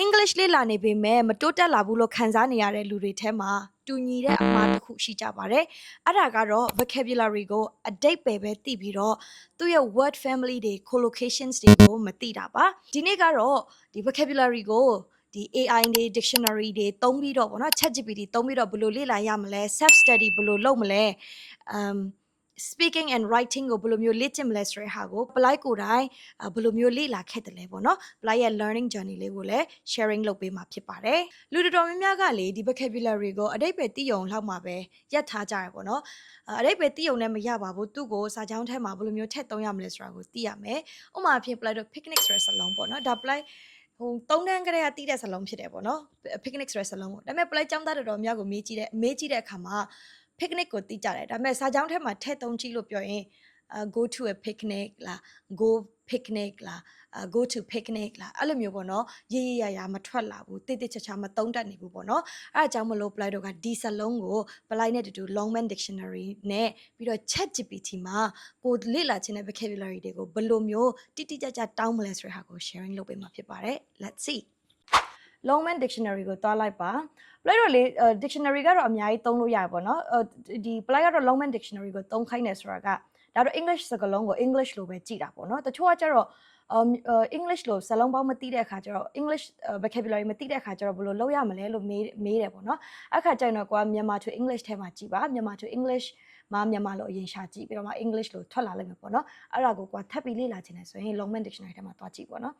English လေ့လာနေပေမဲ့မတိုးတက်လာဘူးလို့ခံစားနေရတဲ့လူတွေထဲမှာတူညီတဲ့အမှားတစ်ခုရှိကြပါတယ်။အဲ့ဒါကတော့ vocabulary ကိုအဓိပ္ပာယ်ပဲသိပြီးတော့သူ့ရဲ့ word family တွေ collocations တွေကိုမသိတာပါ။ဒီနေ့ကတော့ဒီ vocabulary ကိုဒီ AI တွေ dictionary တွေသုံးပြီးတော့ပေါ့နော် ChatGPT သုံးပြီးတော့ဘယ်လိုလေ့လာရမလဲ self study ဘယ်လိုလုပ်မလဲspeaking and writing ကိုဘယ်လိုမျိုးလေ့ကျင့်မလဲဆိုတဲ့ဟာကိုပလိုက်ကိုယ်တိုင်ဘယ်လိုမျိုးလေ့လာခဲ့တယ်လဲပေါ့နော်ပလိုက်ရဲ့ learning journey လေးကိုလည်း sharing လုပ်ပေးမှာဖြစ်ပါတယ်လူတော်များများကလေဒီ vocabulary ကိုအတိတ်ပဲသိုံလောက်မှာပဲရပ်ထားကြရပေါ့နော်အတိတ်ပဲသိုံနဲ့မရပါဘူးသူ့ကိုစာကြောင်းထဲမှာဘယ်လိုမျိုးထည့်သုံးရမလဲဆိုတာကိုသိရမယ်ဥပမာအဖြစ်ပလိုက်တော့ picnic ဆိုတဲ့စလုံးပေါ့နော်ဒါပလိုက်ဟို3တန်းကလေးကတီးတဲ့စလုံးဖြစ်တယ်ပေါ့နော် picnic ဆိုတဲ့စလုံးပေါ့ဒါပေမဲ့ပလိုက်ចောင်းသားတော်များကိုမေးကြည့်တဲ့အခါမှာpicnic ကိုတီးကြတယ်ဒါပေမဲ့စာကြောင်းထဲမှာထည့်သုံးကြည့်လို့ပြောရင်go to a picnic လား go picnic လား go to picnic လားအဲ့လိုမျိုးပေါ့နော်ရေးရမထွက်လာဘူးတိတိကျကျမသုံးတတ်နေဘူးပေါ့နော်အဲ့ဒါကြောင့်မလို့ Play တို့ကဒီစလုံးကို Play နဲ့တူတူ Longman Dictionary နဲ့ပြီးတော့ ChatGPT မှာကိုလေ့လာခြင်းတဲ့ vocabulary တွေကိုဘယ်လိုမျိုးတိတိကျကျတောင်းမလဲဆိုတဲ့ဟာကို sharing လုပ်ပေးမှာဖြစ်ပါတယ် let's see Longman Dictionary ကိုတွားလိုက်ပါPlay တော့လေ dictionary ကတော့အများကြီးသုံးလို့ရတယ်ပေါ့နော်ဒီ Play ကတော့ Longman Dictionary ကိုသုံးခိုင်းတယ်ဆိုတာကဒါတော့ English စကားလုံးကို English လိုပဲကြည့်တာပေါ့နော်တချို့ကကျတော့English လို့စလုံးပေါင်းမသိတဲ့အခါကျတော့ English vocabulary မသိတဲ့အခါကျတော့ဘယ်လိုလုပ်ရမလဲလို့မေးတယ်ပေါ့နော်အခါကျရင်တော့ကိုကမြန်မာ to English ထဲမှာကြည့်ပါမြန်မာ to English မှာမြန်မာလို့အရင်ရှာကြည့်ပြီးတော့မှ English လို့ထွက်လာလိမ့်မယ်ပေါ့နော်အဲ့ဒါကိုကိုကထပ်ပြီးလေ့လာချင်တယ်ဆိုရင် Longman Dictionary ထဲမှာသွားကြည့်ပေါ့နော်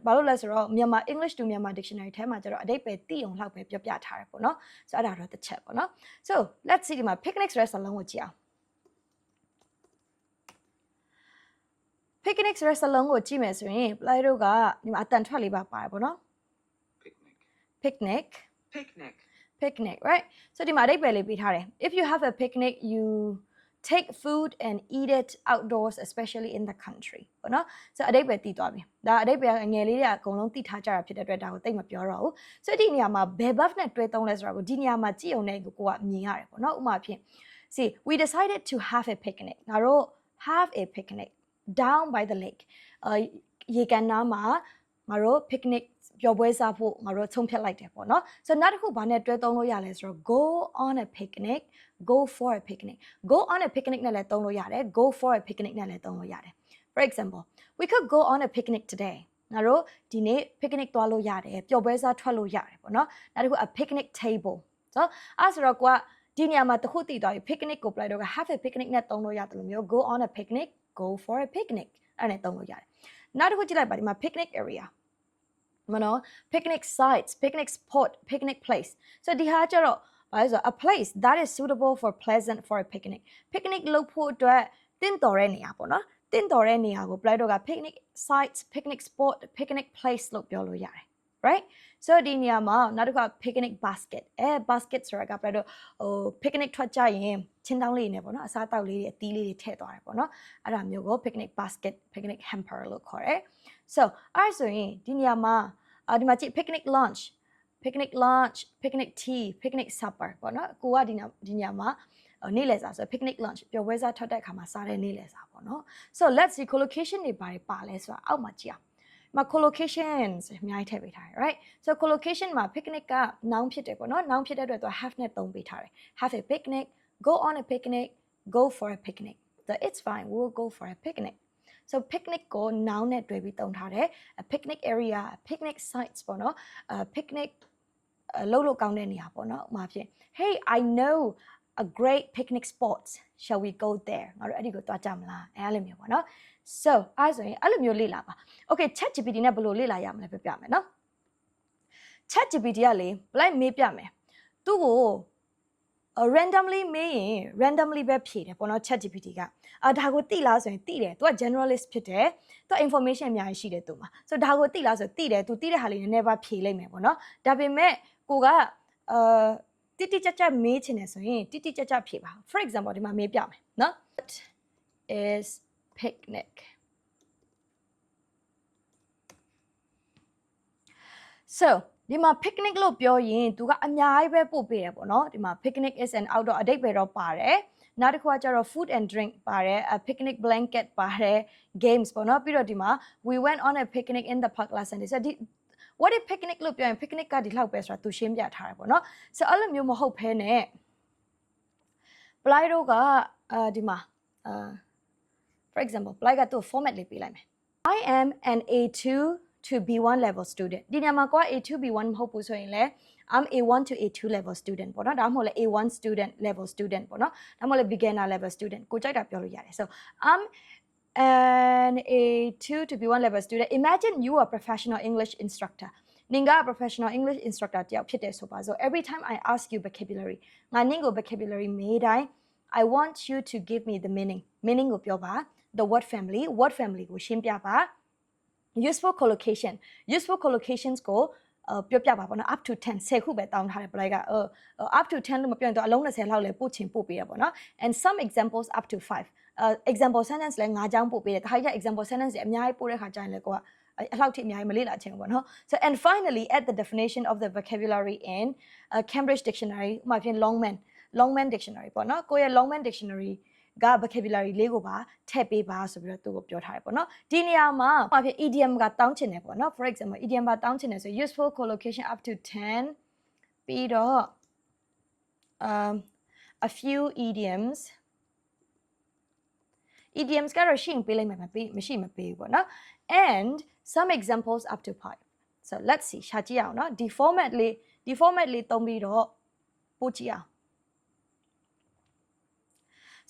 ဘာလို့လဲဆိုတော့မြန်မာ English to မြန်မာ Dictionary ထဲမှာကျတော့အဓိပ္ပာယ်သိအောင်လောက်ပဲပြောပြထားတယ်ပေါ့နော်ဆိုတော့အဲ့ဒါတော့တစ်ချက်ပေါ့နော် so let's see ဒီမှာ picnic ဆိုတဲ့စာလုံးကိုကြည့်အောင် picnic ဆိုတဲ့စာလုံးကိုကြည့်မယ်ဆိုရင် Play တို့ကဒီမှာအတန်ထွက်လေးပါပါတယ်ပေါ့နော် picnic right so ဒီမှာအဓိပ္ပာယ်လေးပေးထားတယ် if you have a picnic you take food and eat it outdoors especially in the country ပေါ့နော် so အဓိပ္ပာယ်သိသွားပြီဒါအဓိပ္ပာယ်ငယ်လေးတွေအကုန်လုံးသိထားကြတာဖြစ်တဲ့အတွက်ဒါကိုသိမပြောတော့ဘူး so ဒီနေရာမှာဘယ် verb နဲ့တွဲသုံးလဲဆိုတာကိုဒီနေရာမှာကြည့်အောင်နဲ့ကိုကမြင်ရတယ်ပေါ့နော်ဥပမာဖြင့် see we decided to have a picnic ငါတို့ have a picnic down by the lake ရေကန်နားမှာငါတို့ picnic ပျော်ပွဲစားဖို့ငါတို့ဆုံးဖြတ်လိုက်တယ်ပေါ့နော် so နောက်တစ်ခုဘာနဲ့တွဲသုံးလို့ရလဲဆိုတော့ go on a picnic go for a picnic go on a picnic နဲ့လည်းသုံးလို့ရတယ် go for a picnic နဲ့လည်းသုံးလို့ရတယ် for example we could go on a picnic today ငါတို့ဒီနေ့ picnic သွားလို့ရတယ်ပျော်ပွဲစားထွက်လို့ရတယ်ပေါ့နော်နောက်တစ်ခု a picnic table ဆိုအဲ့ဆိုတော့ကိုကဒီနေရာမှာတစ်ခုတည်သွားပြီ picnic ကို play တော့ have a picnic နဲ့သုံးလို့ရတယ်လို့မျိုး go on a picnic go for a picnic အဲ့နဲ့သုံးလို့ရတယ်နောက်တစ်ခုကြည့်လိုက်ပါဒီမှာ picnic area မနော် picnic sites picnic spot picnic place so ဒီဟာကျတော့ဘာလဲဆိုတော့ a place that is suitable for pleasant for a picnic picnic လုပ်ဖို့အတွက်တင့်တော်တဲ့နေရာပေါ့နော်တင့်တော်တဲ့နေရာကို play တော့က picnic sites picnic spot picnic place လို့ပြောလို့ရတယ် right so ဒီနေရာမှာနောက်တစ်ခါ picnic basket basket ဆိုတာက play တော့ဟို picnic ထွက်ကြရင်ချင်းတောင်းလေးနေပေါ့နော်အစားအသောက်လေးတွေအသီးလေးတွေထည့်သွားတယ်ပေါ့နော်အဲ့ဒါမျိုးကို picnic basket picnic hamper လို့ခေါ်တယ် so အဲ့ဆိုရင်ဒီနေရာမှာဒီမှာကြည့် picnic lunch picnic tea picnic supper ပေါ့နော်ကိုကဒီနေရာမှာနေ့လည်စာဆို picnic lunch ပျော်ပွဲစားထွက်တဲ့အခါမှာစားတဲ့နေ့လည်စာပေါ့နော် so let's see collocation တွေပါလဲဆိုတာအောက်မှာကြည့်အောင်မှာ collocations အများကြီးထည့်ပေးထားတယ် right so collocation မှာ picnic က noun ဖြစ်တယ်ပေါ့နော် noun ဖြစ်တဲ့အတွက်သူ have နဲ့သုံးပေးထားတယ် have a picnic go on a picnic go for a picnic so it's fine we'll go for a picnic so picnic ကို noun နဲ့တွဲပြီးသုံးထားတယ် a picnic area picnic sites ပေါ့နော် picnic လို့ကောင်းတဲ့နေရာပေါ့နော်ဥပမာဖြင့် hey I know a great picnic spot shall we go there ငါတို့အဲ့ဒီကိုသွားကြမလားအဲ့လိုမျိုးပေါ့နော် so အဲ့ဆိုရင်အဲ့လိုမျိုးလေ့လာပါ okay ChatGPT နဲ့ဘယ်လိုလေ့လာရမလဲပြမယ်နော် ChatGPT ကလေဘလိုက်မေးပြမယ်သူ့ကို randomly မေးရင် randomly ပဲဖြေတယ်ပေါ့နော် ChatGPT ကဒါကိုသိလားဆိုရင်သိတယ်သူက generalist ဖြစ်တယ်သူက information အများကြီးရှိတယ်သူမှာ so ဒါကိုသိလားဆိုသိတယ်သူသိတဲ့ဟာလေးနည်းနည်းပါဖြေလိုက်မယ်ပေါ့နော်ဒါပေမဲ့ကိုကတိတိကျကျမေးချင်တယ်ဆိုရင်တိတိကျကျဖြေပါ for example ဒီမှာမေးပြမယ်နော် What is picnic so ဒီမှာ picnic လို့ပြောရင်သူကအများကြီးပဲပို့ပေးတယ်ပေါ့နော်ဒီမှာ picnic is an outdoor အဓိပ္ပာယ်တော့ပါတယ်နောက်တစ်ခုကကျတော့ food and drink ပါတယ် a picnic blanket ပါတယ် games ပေါ့နော်ပြီးတော့ဒီမှာ we went on a picnic in the park last Sunday so ဒီ what if picnic လို့ပြောရင် picnic ကဒီလောက်ပဲဆိုတာသူရှင်းပြထားတယ်ပေါ့နော်ဆိုအဲ့လိုမျိုးမဟုတ်ဘဲနဲ့ apply တော့ကဒီမှာfor example apply ကသူ format လေးပေးလိုက်မယ် I am an A2 to B1 level student ဒီနေရာမှာကိုက A2 B1 မဟုတ်ဘူးဆိုရင်လည်း I'm A1 to A2 level student ပေါ့နော်ဒါမှမဟုတ်လည်း A1 student level student ပေါ့နော်ဒါမှမဟုတ်လည်း beginner level student ကိုကြိုက်တာပြောလို့ရတယ် so I'm an A2 to B1 level student imagine you are a professional English instructor နင်က professional English instructor တယောက်ဖြစ်တယ်ဆိုပါဆို every time I ask you vocabulary ငါနင့်ကို vocabulary မေးတိုင်း I want you to give me the meaning ကိုပြောပါ the word family ကိုရှင်းပြပါ useful collocations ကိုပြောပြပါပေါ့နော် up to 10 10ခုပဲတောင်းထားတယ် play က up to 10လို့မပြောရင်တော့အလုံး20လောက်လဲပို့ချင်ပို့ပေးရပေါ့နော် and some examples up to 5 example sentence လဲ5ချောင်းပို့ပေးတယ်တခါကျ example sentence တွေအများကြီးပို့တဲ့ခါကျရင်လဲကိုကအလောက်ထိအများကြီးမလေ့လာချင်ဘူးပေါ့နော် so and finally add the definition of the vocabulary in Cambridge dictionary ဥပမာဖြင့် Longman dictionary ပေါ့နော်ကိုရဲ့ Longman dictionary က vocabulary လေးကိုပါထည့်ပေးပါဆိုပြီးတော့သူကိုပြောထားတယ်ပေါ့နော်ဒီနေရာမှာဥပမာဖြင့် idiom ကတောင်းချင်တယ်ပေါ့နော် for example idiom ကတောင်းချင်တယ်ဆို useful collocation up to 10ပြီးတော့ a few idioms ကတော့ရှင်းပေးလိုက်မှာမရှိမပေးဘူးပေါ့နော် and some examples up to 5 so let's see ရှာကြည့်အောင်နော်ဒီ format လေးသုံးပြီးတော့ပို့ကြည့်အောင်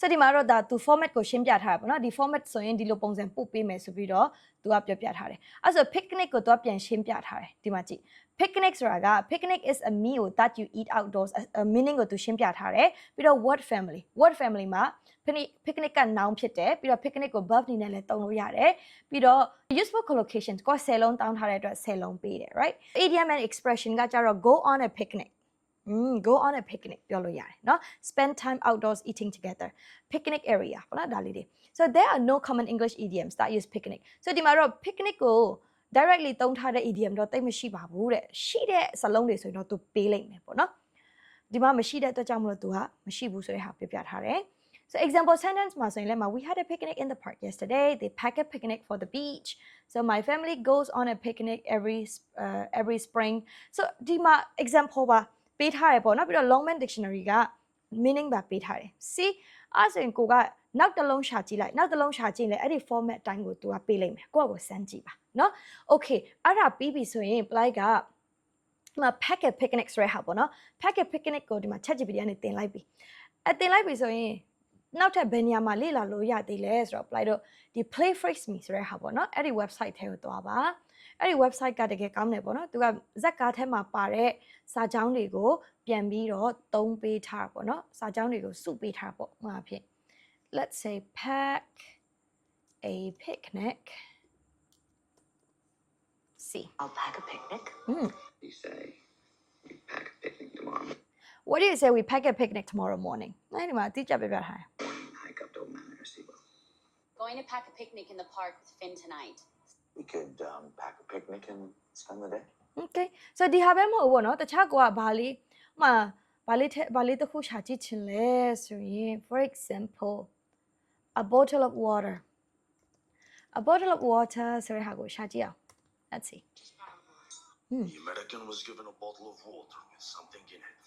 စဒီမှာတော့ဒါသူ format ကိုရှင်းပြထားတာပေါ့နော်ဒီ format ဆိုရင်ဒီလိုပုံစံပို့ပေးမယ်ဆိုပြီးတော့သူကပြောပြထားတယ်အဲ့ဆို picnic ကိုသူကပြန်ရှင်းပြထားတယ်ဒီမှာကြည့် picnic ဆိုတာက picnic is a meal that you eat outdoors meaning ကိုသူရှင်းပြထားတယ်ပြီးတော့ word family မှာ picnic က noun ဖြစ်တယ်ပြီးတော့ picnic ကို verb အနေနဲ့လည်းသုံးလို့ရတယ်ပြီးတော့ useful collocations ကို10လုံးတောင်းထားတဲ့အတွက်10လုံးပေးတယ် right idiom and expression ကကြတော့ go on a picnic go on a picnic ပြောလို့ရတယ်เนาะ spend time outdoors eating together picnic area ပေါ့နော်ဒါလေးတွေ so there are no common English idioms that use picnic so ဒီမှာတော့ picnic ကို directly သုံးထားတဲ့ idiom တော့တိတ်မရှိပါဘူးတဲ့ရှိတဲ့စာလုံးတွေဆိုရင်တော့သူပေးလိုက်မယ်ပေါ့နော်ဒီမှာမရှိတဲ့အတွက်ကြောင့်မလို့သူကမရှိဘူးဆိုတဲ့ဟာပြပြထားတယ်So example sentence မှာဆိုရင်လည်း we had a picnic in the park yesterday. They pack a picnic for the beach. So my family goes on a picnic every spring. So ဒီမှာ example ပါပေးထားရပေါ့နော်ပြီးတော့ Longman dictionary က meaning ပါပေးထားတယ် see အဲ့ဆိုရင်ကိုကနောက်တစ်လုံးရှာကြည့်လိုက်နောက်တစ်လုံးရှာကြည့်ရင်လည်းအဲ့ဒီ format အတိုင်းကိုသူကပေးလိုက်မယ်ကိုယ့်ကိုစမ်းကြည့်ပါနော် okay အဲ့ဒါပြီးပြီဆိုရင် apply ကဒီမှာ pack a picnic ဆိုတဲ့ဟာပေါ့နော် pack a picnic ကိုဒီမှာ ChatGPT ကနေတင်လိုက်ပြီတင်လိုက်ပြီဆိုရင်နောက်ထပ်ဘယ်နေရာမှာလေ့လာလို့ရသေးလဲဆိုတော့ apply တော့ဒီ play phrase me ဆိုတဲ့ဟာပေါ့နော်အဲ့ဒီ website ထဲကိုသွားပါအဲ့ဒီ website ကတကယ်ကောင်းတယ်ပေါ့နော်သူကဇက်ကားထဲမှာပါတဲ့စာကြောင်းတွေကိုပြန်ပြီးတော့သုံးပေးထားပေါ့နော်စာကြောင်းတွေကိုစုပေးထားပေါ့ဥပမာဖြင့် let's say pack a picnic see I'll pack a picnic You say we pack a picnic tomorrow what do you say we pack a picnic tomorrow morning အဲ့ဒီမှာတိကျပြပြထားတယ် morning hike up to Old Man Arecibo going to pack a picnic in the park with Finn tonight We could pack a picnic and spend the day. Okay so ဒီဟာပဲမဟုတ်ဘူးเนาะတခြားကိုကဘာလေးမှဘာလေးတစ်ခုရှာကြည့်ချင်လဲဆိုရင် for example a bottle of water ဆိုတဲ့ဟာကိုရှာကြည့်အောင် let's see The American was given a bottle of water with something in it.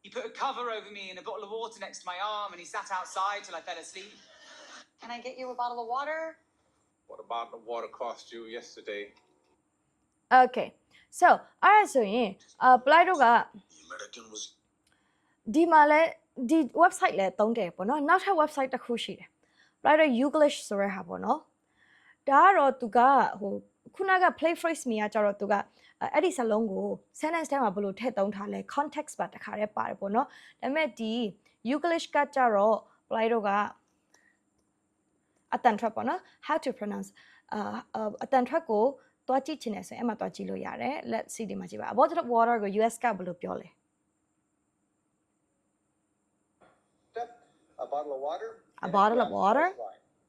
He put a cover over me and a bottle of water next to my arm and he sat outside till I fell asleep. can I get you a bottle of water What about the water cost you yesterday? okay so အဲ့ဒါဆိုရင်apply တော့က The American was ဒီမှာလဲဒီ website လဲသုံးတယ်ပေါ့နော်နောက်ထပ် website တစ်ခုရှိတယ် apply တော့ Youglish ဆိုတဲ့ဟာပေါ့နော်ဒါကတော့သူကဟိုခုနက play phrase me ကကြတော့သူကအဲ့ဒီစလုံးကို sentence ထဲမှာဘယ်လိုထည့်သုံးထားလဲ context ပါတခါတည်းပါတယ်ပေါ့နော်ဒါပေမဲ့ဒီ Youglish ကကြတော့ apply တော့ကအတန်ထွက်ပေါ့နော် how to pronounce အတန်ထွက်ကိုတွားကြည့်ချင်တယ်ဆိုရင်အဲ့မှာတွားကြည့်လို့ရတယ် let's see ဒီမှာကြည့်ပါ a bottle of water ကို US ကဘယ်လိုပြောလဲ A bottle of water? A bottle of water?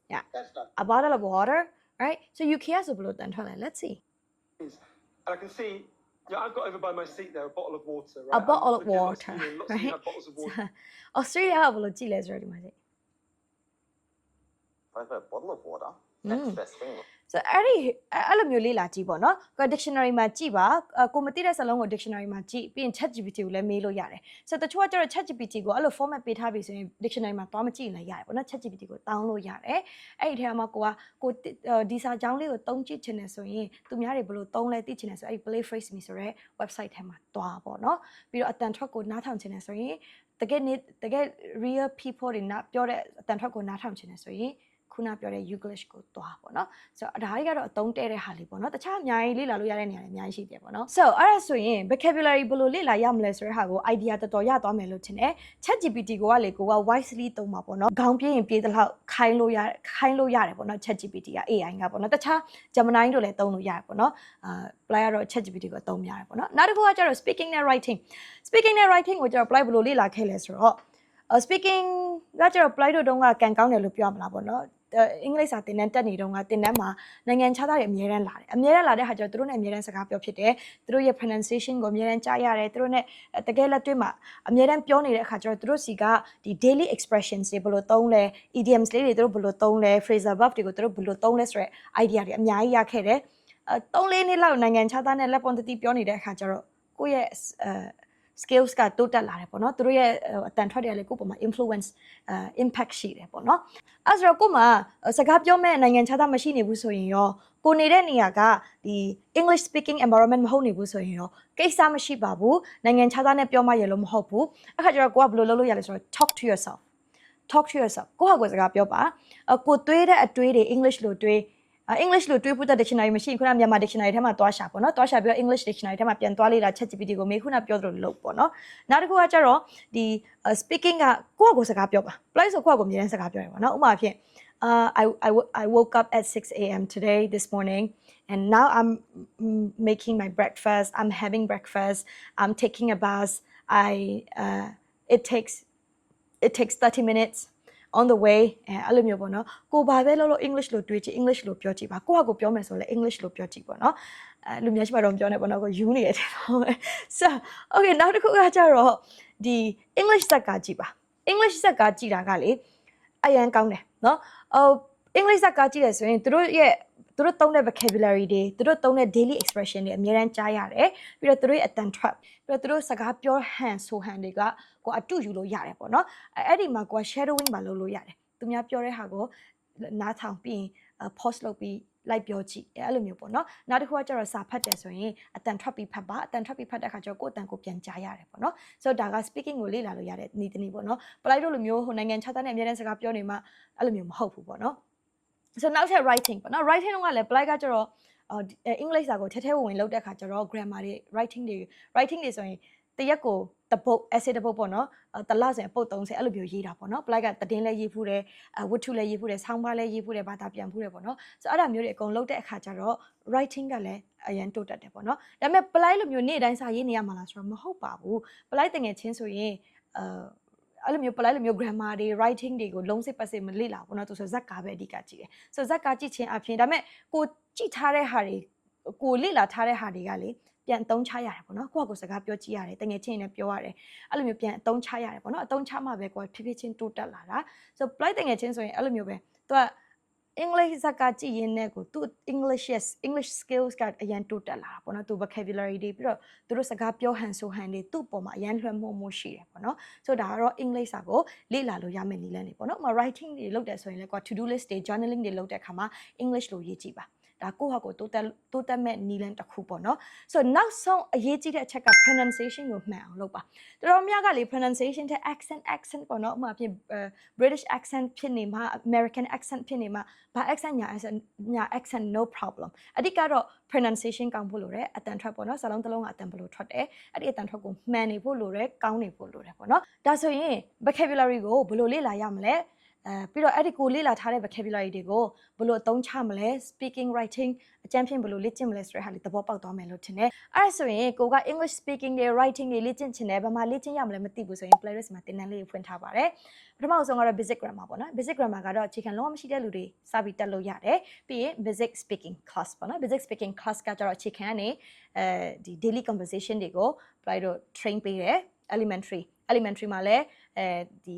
Yeah. That's not. A bottle of water, right? So you can't blow then. Let's see. I can see, yeah, I've got over by my seat there a bottle of water. Right? A bottle of Looking at water, Australia, lots of you right? have bottles of water. Australia have blow chiles ready, If I have a bottle of water, next best thing. so အဲ့လိုမျိုးလေးလာကြည့်ပေါ့နော်ကို dictionary မှာကြည့်ပါကိုမသိတဲ့စာလုံးကို dictionary မှာကြည့်ပြီးရင် ChatGPT ကိုလည်းမေးလို့ရတယ် so တချို့ကကျတော့ ChatGPT ကိုအဲ့လို format ပေးထားပြီဆိုရင် dictionary မှာသွားမကြည့်လည်းရတယ်ပေါ့နော် ChatGPT ကိုတောင်းလို့ရတယ်အဲ့ဒီထဲမှာကိုဒီစာကြောင်းလေးကိုတုံးကြည့်ချင်တယ်ဆိုရင်သူများတွေဘယ်လိုတုံးလဲသိချင်တယ်ဆိုအဲ့ play phrase me ဆိုရဲ website ထဲမှာတွားပေါ့နော်ပြီးတော့အတန်ထွက်ကိုနားထောင်ချင်တယ်ဆိုရင်တကယ် real people တွေနားပြောတဲ့အတန်ထွက်ကိုနားထောင်ချင်တယ်ဆိုရင်ခုနပြောတဲ့ English ကိုတွားပေါ့နော်ဆိုတော့ဒါတွေကတော့အသုံးတဲ့တဲ့ဟာလေးပေါ့နော်တခြားအများကြီးလေ့လာလို့ရတဲ့နေရာတွေအများကြီးရှိတယ်ပေါ့နော် so အဲ့ဒါဆိုရင် vocabulary ဘယ်လိုလေ့လာရမလဲဆိုတဲ့ဟာကို idea တော်တော်ရသွားမယ်လို့ထင်တယ် ChatGPT ကိုကလေကိုက wisely သုံးပါပေါ့နော်ခေါင်းပြင်းရင်ပြေးသလောက်ခိုင်းလို့ရတယ်ပေါ့နော် ChatGPT က AI ကပေါ့နော်တခြား Gemini တို့လည်းသုံးလို့ရတယ်ပေါ့နော်Play ကတော့ ChatGPT ကိုသုံးရတယ်ပေါ့နော်နောက်တစ်ခုကကျတော့ speaking နဲ့ writing ကိုကျတော့ Play ဘယ်လိုလေ့လာခဲ့လဲဆိုတော့ speaking ကကျတော့ Play တို့တုန်းကကန်ကောင်းတယ်လို့ပြောရမလားပေါ့နော်အင်္ဂလိပ်စာသင်တန်းတက်နေတော့ကသင်တန်းမှာနိုင်ငံခြားသားတွေအများတန်းလာတဲ့ဟာကျတော့သူတို့နဲ့အများတန်းစကားပြောဖြစ်တယ်သူတို့ရဲ့ pronunciation ကိုအများတန်းကြားရတယ်သူတို့နဲ့တကယ်လက်တွေ့မှာအများတန်းပြောနေတဲ့အခါကျတော့သူတို့စီကဒီ daily expressions တွေဘယ်လိုသုံးလဲ idioms လေးတွေသူတို့ဘယ်လိုသုံးလဲ phrasal verb တွေကိုသူတို့ဘယ်လိုသုံးလဲဆိုတဲ့ idea တွေအများကြီးရခဲ့တယ်3-4နှစ်လောက်နိုင်ငံခြားသားနဲ့လက်ပွန်တတိပြောနေတဲ့အခါကျတော့ကိုယ့်ရဲ့skills ကတိုးတက်လာတယ်ပေါ့နော်သူတို့ရဲ့အတန်ထွက်တယ်လေကိုယ့်ပုံမှာ influence impact ရှိတယ်ပေါ့နော်အဲ့ဆိုတော့ကို့မှာစကားပြောမဲ့နိုင်ငံခြားသားမရှိနေဘူးဆိုရင်ရောကိုနေတဲ့နေရာကဒီ English speaking environment မဟုတ်နေဘူးဆိုရင်ရောကိစ္စမရှိပါဘူးနိုင်ငံခြားသားနဲ့ပြောမှရလို့မဟုတ်ဘူးအခါကျတော့ကိုကဘယ်လိုလုပ်လို့ရလဲဆိုတော့ talk to yourself ကိုဟာကိုစကားပြောပါကိုတွေးတဲ့အတွေးတွေ English လို့တွေးEnglish လို့တွေးဖို့တဲ့ dictionary မရှိခုနမြန်မာ dictionary ထဲမှာတွားရှာပေါ့နော်တွားရှာပြီးတော့ English dictionary ထဲမှာပြန်တွားလေ့လာ ChatGPT ကိုမေးခုနပြောသလိုလုပ်ပေါ့နော်နောက်တစ်ခုကကျတော့ဒီ speaking ကကိုယ့်ကိုစကားပြောပါ play ဆိုကိုယ့်ကိုအမြဲတမ်းစကားပြောတယ်ပေါ့နော်ဥပမာဖြင့် I woke up at 6 a.m. today this morning and now I'm making my breakfast I'm having breakfast I'm taking a bus it takes 30 minutes on the way အဲ့လိုမျိုးပေါ့နော်ကိုဘာပဲလုပ်လို့ English လို့တွေးကြည့် English လို့ပြောကြည့်ပါကိုကကိုပြောမယ်ဆိုလဲ English လို့ပြောကြည့်ပေါ့နော်လူများရှိမှတော့ပြောနေပေါ့နော်ကိုယူနေရတယ်တော့ so okay နောက်တစ်ခုကကျတော့ဒီ English ဇာတ်ကားကြည့်ပါ English ဇာတ်ကားကြည့်တာကလေအရန်ကောင်းတယ်နော်English ဇာတ်ကားကြည့်တယ်ဆိုရင်သူတို့သုံးတဲ့ vocabulary တွေသူတို့သုံးတဲ့ daily expression တွေအများတန်းကြားရတယ်ပြီးတော့သူတို့ရဲ့အတန်ထွက်ပြီးတော့သူတို့စကားပြောဟန်ဆိုဟန်တွေကကိုအတူယူလို့ရတယ်ပေါ့နော်အဲ့ဒီမှာကို shadowing ပါလုပ်လို့ရတယ်သူများပြောတဲ့ဟာကိုနားထောင်ပြီး pause လုပ်ပြီးလိုက်ပြောကြည့်အဲ့လိုမျိုးပေါ့နော်နောက်တစ်ခုကကျတော့စာဖတ်တယ်ဆိုရင်အတန်ထွက်ပြီးဖတ်ပါအတန်ထွက်ပြီးဖတ်တဲ့အခါကျတော့ကိုယ်အတန်ကိုပြန်ကြားရတယ်ပေါ့နော်ဆိုတော့ဒါက speaking ကိုလေ့လာလို့ရတဲ့နည်းတစ်နည်းပေါ့နော်ပလိုက်တို့လိုမျိုးဟိုနိုင်ငံခြားသားနဲ့အများတန်းစကားပြောနေမှအဲ့လိုမျိုးမဟုတ်ဘူးပေါ့နော်so နောက်ထပ် writing ပေါ့နော် writing ကလည်း play ကကျတော့English စာကိုထဲဝင်လောက်တဲ့အခါကျတော့ grammar တွေ writing တွေဆိုရင်တရက်ကိုတပုတ် essay တပုတ်ပေါ့နော်တလဆိုရင်ပုတ်30အဲ့လိုမျိုးရေးတာပေါ့နော် play ကသတင်းလည်းရေးဖူးတယ်ဝတ္ထုလည်းရေးဖူးတယ်ဆောင်းပါးလည်းရေးဖူးတယ်ဘာသာပြန်ဖူးတယ်ပေါ့နော်ဆိုအဲ့ဒါမျိုးတွေအကုန်လောက်တဲ့အခါကျတော့ writing ကလည်းအရင်တိုးတက်တယ်ပေါ့နော်ဒါပေမဲ့ play လိုမျိုးနေ့တိုင်းစာရေးနေရမှာလားဆိုတော့မဟုတ်ပါဘူး play တငယ်ချင်းဆိုရင်အဲ့လိုမျိုး play လိုမျိုး grammar တွေ writing တွေကိုလုံးစိတ်ပတ်စိတ်မလေ့လာဘူးเนาะသူဆိုဇက်ကားပဲအဓိကကြည့်တယ်ဆိုဇက်ကားကြည့်ခြင်းအပြင်ဒါပေမဲ့ကိုကြည့်ထားတဲ့ဟာတွေကိုလေ့လာထားတဲ့ဟာတွေကလေပြန်အသုံးချရတယ်ပေါ့နော်ကိုယ့်ကိုစကားပြောကြည့်ရတယ်တငယ်ချင်းနဲ့ပြောရတယ်အဲ့လိုမျိုးပြန်အသုံးချရတယ်ပေါ့နော်အသုံးချမှပဲကိုယ်ဖြည်းဖြည်းချင်းတိုးတက်လာတာဆို play တငယ်ချင်းဆိုရင်အဲ့လိုမျိုးပဲသူက English ဇာတ်ကားကြည့်ရင်းနဲ့ကိုသူ English skills ကအရင်တိုးတက်လာတာပေါ့နော်သူ vocabulary တွေပြီးတော့သူတို့စကားပြောဟန်ဆိုဟန်တွေသူ့ပေါ်မှာအရင်လွှမ်းမိုးမှုရှိတယ်ပေါ့နော်ဆိုဒါကတော့ English စာကိုလေ့လာလို့ရမယ့်နည်းလမ်းတွေပေါ့နော်ဥပမာ writing တွေလုပ်တယ်ဆိုရင်လည်းကို to do list တွေ journaling တွေလုပ်တဲ့အခါမှာ English လို့ရေးကြည့်ပါဒါကိုယ့်ဟာကိုတိုးတက်မဲ့နီလန်တစ်ခုပေါ့နော်ဆိုတော့နောက်ဆုံးအရေးကြီးတဲ့အချက်က pronunciation ကိုမှန်အောင်လုပ်ပါတော်တော်များကလေ pronunciation တဲ့ accent ပေါ့နော်ဥပမာဖြင့် British accent ဖြစ်နေမှာ American accent ဖြစ်နေမှာဘာ accent ညာ accent no problem အဓိကတော့ pronunciation ကောင်းဖို့လိုတယ်အတန်ထွက်ပေါ့နော်စာလုံးတစ်လုံးကအတန်ဘယ်လိုထွက်တယ်အဲ့ဒီအတန်ထွက်ကိုမှန်နေဖို့လိုတယ်ကောင်းနေဖို့လိုတယ်ပေါ့နော်ဒါဆိုရင် vocabulary ကိုဘယ်လိုလေ့လာရမလဲပြီးတော့အဲ့ဒီကိုလေ့လာထားတဲ့ vocabulary တွေကိုဘယ်လိုအသုံးချမလဲ speaking writing အကျဉ်းဖြင့်ဘယ်လိုလေ့ကျင့်မလဲဆိုတဲ့ဟာလေးသဘောပေါက်သွားမယ်လို့ထင်တယ်အဲ့ဒါဆိုရင်ကိုက English speaking တွေ writing တွေလေ့ကျင့်ချင်တယ်ဘာမှလေ့ကျင့်ရမလဲမသိဘူးဆိုရင် playlist မှာသင်တန်းလေးကိုဖွင့်ထားပါတယ်ပထမဆုံးကတော့ basic grammar ပေါ့နော် basic grammar ကတော့အခြေခံလုံးဝမရှိတဲ့လူတွေစပြီးတက်လို့ရတယ်ပြီးရင် basic speaking class ပေါ့နော် basic speaking class ကကျတော့အခြေခံကနေဒီ daily conversation တွေကို apply တော့ train ပေးတယ်elementary မှာလည်း ဒီ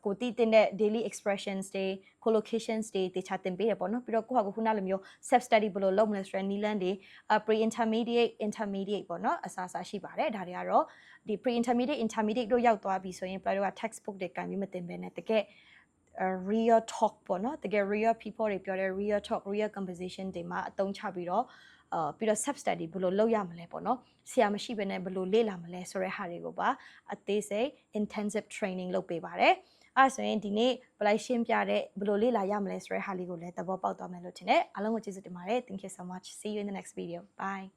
ကိုတီးတင်တဲ့ daily expressions တွေ collocations တွေတခြားတင်ပေးရပေါ့နော်ပြီးတော့ကိုယ့်ဟာကိုယ်ခုနလိုမျိုး self study ဘယ်လိုလုပ်မလဲဆိုတဲ့နည်းလမ်းတွေ pre intermediate intermediate ပေါ့နော်အစားရှိပါတယ်ဒါတွေကတော့ဒီ pre intermediate intermediate တို့ရောက်သွားပြီဆိုရင်ပြတော့ textbook တွေကံပြီးမတင်ဘဲနဲ့တကယ်real talk ပေါ့နော်တကယ် real people တွေပြောတဲ့ real talk real conversation တွေမှာအသုံးချပြီးတော့ပြီးတော့ self study ဘယ်လိုလုပ်ရမလဲပေါ့နော်ဆရာမရှိဘဲနဲ့ဘယ်လိုလေ့လာမလဲဆိုတဲ့ဟာတွေကိုပါအသေးစိတ် intensive training လုပ်ပေးပါတယ်အဲဆိုရင်ဒီနေ့ပလိုက်ရှင်းပြတဲ့ဘယ်လိုလေ့လာရမလဲဆိုတဲ့ဟာလေးကိုလည်းသဘောပေါက်သွားမယ်လို့ထင်တယ်အားလုံးကိုကျေးဇူးတင်ပါတယ် thank you so much see you in the next video bye